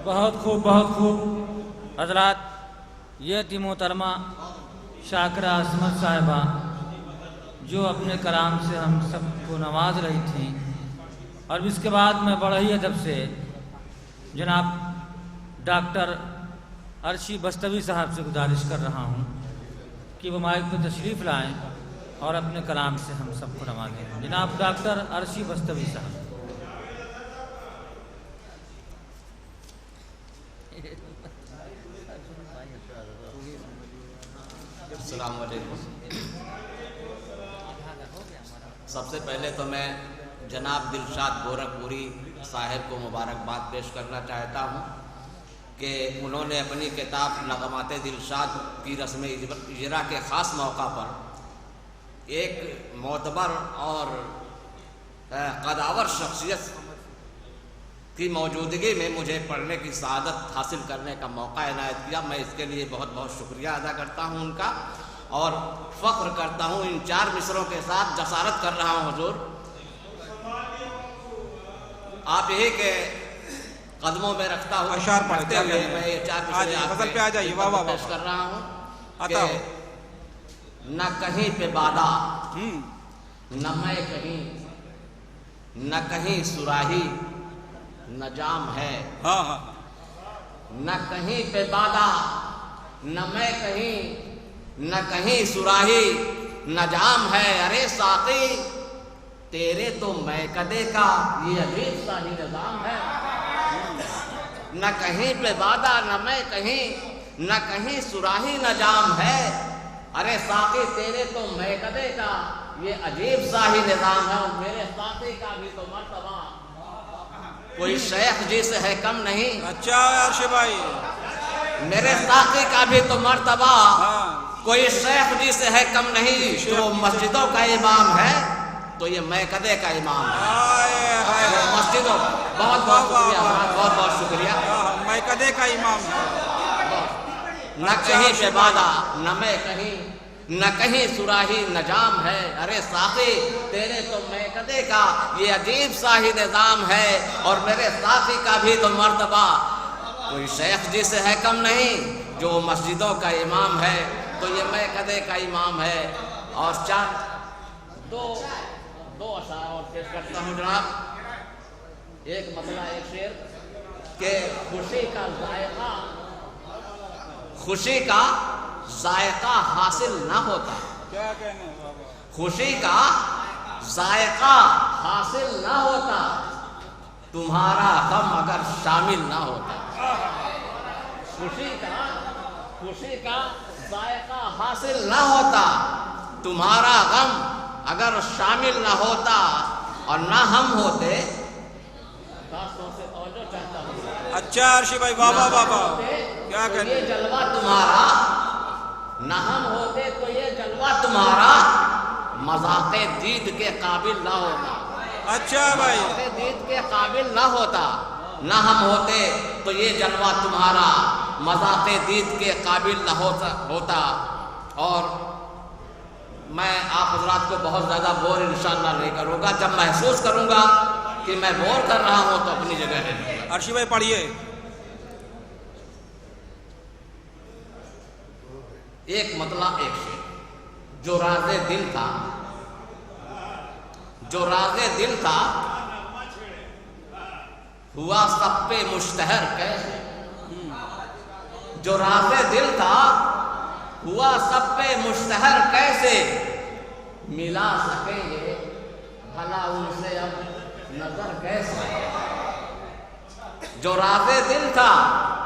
بہت خوب حضرات، یہ تھی محترمہ شاکرہ عصمت صاحبہ جو اپنے کلام سے ہم سب کو نواز رہی تھیں۔ اور اس کے بعد میں بڑا ہی ادب سے جناب ڈاکٹر عرشی بستوی صاحب سے گزارش کر رہا ہوں کہ وہ مائک پہ تشریف لائیں اور اپنے کلام سے ہم سب کو نوازیں۔ جناب ڈاکٹر عرشی بستوی صاحب۔ السلام علیکم۔ سب سے پہلے تو میں جناب دلشاد گورکھپوری صاحب کو مبارکباد پیش کرنا چاہتا ہوں کہ انہوں نے اپنی کتاب نغمات دلشاد کی رسم اجرا کے خاص موقع پر ایک معتبر اور قداور شخصیت کی موجودگی میں مجھے پڑھنے کی سعادت حاصل کرنے کا موقع عنایت کیا۔ میں اس کے لیے بہت بہت شکریہ ادا کرتا ہوں ان کا، اور فخر کرتا ہوں ان 4 مصروں کے ساتھ جسارت کر رہا ہوں حضور آپ ہی کے قدموں میں رکھتا ہوں، پڑھتے ہوئے میں یہ 4 مصرے آپ کو پیش کر رہا ہوں کہ نہ کہیں پہ بادہ، نہ میں کہیں، نہ کہیں سراہی، نہ جام ہے، نہ کہیں پہ بادہ، نہ میں کہیں، نہ کہیں سراہی، نہ جام ہے۔ ارے ساقی تیرے تو میکدے کا یہ عجیب سا ہی نظام ہے۔ نہ کہیں پہ بادہ، نہ میں کہیں، نہ کہیں سراہی، نہ جام ہے۔ ارے ساقی تیرے تو میکدے کا یہ عجیب سا ہی نظام ہے، اور میرے ساقی کا بھی تو مرتبہ کوئی شیخ جی سے ہے کم نہیں۔ اچھا عرشی بھائی، میرے ساقی کا بھی تو مرتبہ کوئی شیخ جی سے ہے کم نہیں۔ جو مسجدوں کا امام ہے تو یہ میکدے کا امام ہے۔ مسجدوں بہت بہت شکریہ، بہت بہت شکریہ۔ میکدے کا امام ہے۔ نہ کہیں پہ بادہ، نہ میں کہیں، نہ کہیں سراہی، نہ جام ہے۔ ارے ساقی تیرے تو میکدے کا یہ عجیب سا ہی نظام ہے، اور میرے ساقی کا بھی تو مرتبہ کوئی شیخ جی سے ہے کم نہیں۔ جو مسجدوں کا امام ہے تو یہ میکدے کا امام ہے۔ اور دو اشعار اور پیش کرتا ہوں جناب۔ ایک مطلع، ایک شعر کہ خوشی کا ذائقہ حاصل نہ ہوتا، کیا کہنے بابا، خوشی کا ذائقہ حاصل نہ ہوتا، تمہارا غم اگر شامل نہ ہوتا۔ خوشی کا ذائقہ حاصل نہ ہوتا، تمہارا غم اگر شامل نہ ہوتا، اور نہ ہم ہوتے۔ اچھا عرشی بھائی، بابا بابا کیا کہنے، یہ جلوہ تمہارا، نہ ہم ہوتے تو یہ جلوہ تمہارا مذاق دید کے قابل نہ ہوتا۔ اچھا بھائی، مذاق دید کے قابل نہ ہوتا، نہ ہم ہوتے تو یہ جلوہ تمہارا مذاق دید کے قابل نہ ہوتا۔ اور میں آپ حضرات کو بہت زیادہ بور انشاءاللہ نہیں کروں گا۔ جب محسوس کروں گا کہ میں بور کر رہا ہوں تو اپنی جگہ لے لوں گا۔ عرشی بھائی پڑھیے۔ ایک مطلع، ایک شعر۔ جو راز دل تھا، جو راز دل تھا، ہوا سب پہ مشتہر کیسے۔ جو راز دل تھا، ہوا سب پہ مشتہر کیسے، ملا سکیں گے بھلا ان سے اب نظر کیسے۔ جو راز دل تھا،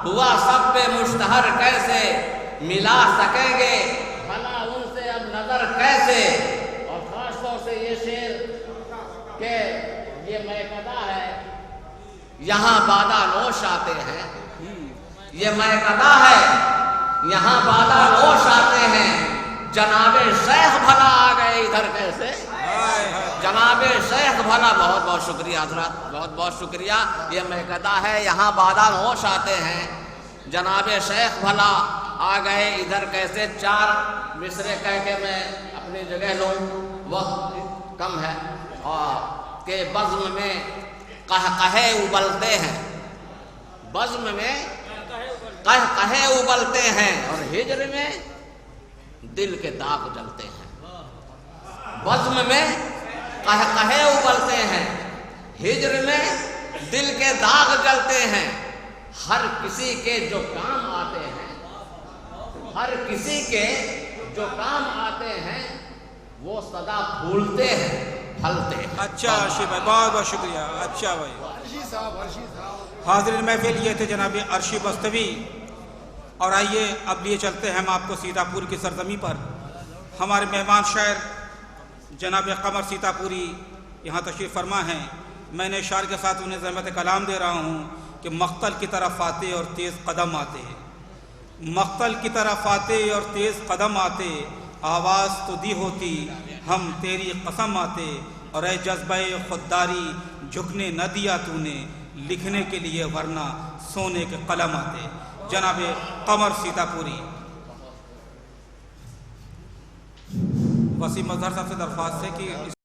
ہوا سب پہ مشتہر کیسے، ملا سکیں گے بھلا ان سے اب نظر کیسے۔ اور خاص طور سے یہ شعر کہ یہ میکدہ ہے، یہاں بادہ نوش آتے ہیں۔ یہ میکدہ ہے، یہاں بادہ نوش آتے ہیں۔ جناب شیخ بھلا آ گئے ادھر کیسے۔ جناب شیخ بھلا، بہت بہت شکریہ حضرات، بہت بہت شکریہ۔ یہ میکدہ ہے، یہاں بادہ نوش آتے ہیں۔ جناب شیخ بھلا آ گئے ادھر کیسے۔ 4 مصرے کہہ کے میں اپنی جگہ لوں، وقت کم ہے، اور کہ بزم میں قہقہے ابلتے ہیں، بزم میں قہقہے ابلتے ہیں اور ہجر میں دل کے داغ جلتے ہیں. بزم میں قہقہے ابلتے ہیں, ہجر میں دل کے داغ جلتے ہیں. ہر کسی کے جو کام آتے ہیں, ہر کسی کے جو کام آتے ہیں وہ سدا پھولتے ہیں, پھلتے ہیں. اچھا عرشی بھائی, بہت بہت شکریہ. اچھا بھائی. حاضرین محفل یہ تھے جناب عرشی بستوی. اور آئیے اب لیے چلتے ہیں ہم آپ کو سیتا پور کی سرزمین پر. ہمارے مہمان شاعر جناب قمر سیتا پوری یہاں تشریف فرما ہیں. میں نے اشعار کے ساتھ انہیں زحمت کلام دے رہا ہوں کہ مقتل کی طرف آتے اور تیز قدم آتے, مقتل کی طرف آتے اور تیز قدم آتے, آواز تو دی ہوتی ہم تیری قسم آتے, اور اے جذبہ خودداری جھکنے نہ دیا تو نے, لکھنے کے لیے ورنہ سونے کے قلم آتے. جناب قمر سیتا پوری. وسیم مظہر صاحب سے درخواست ہے کہ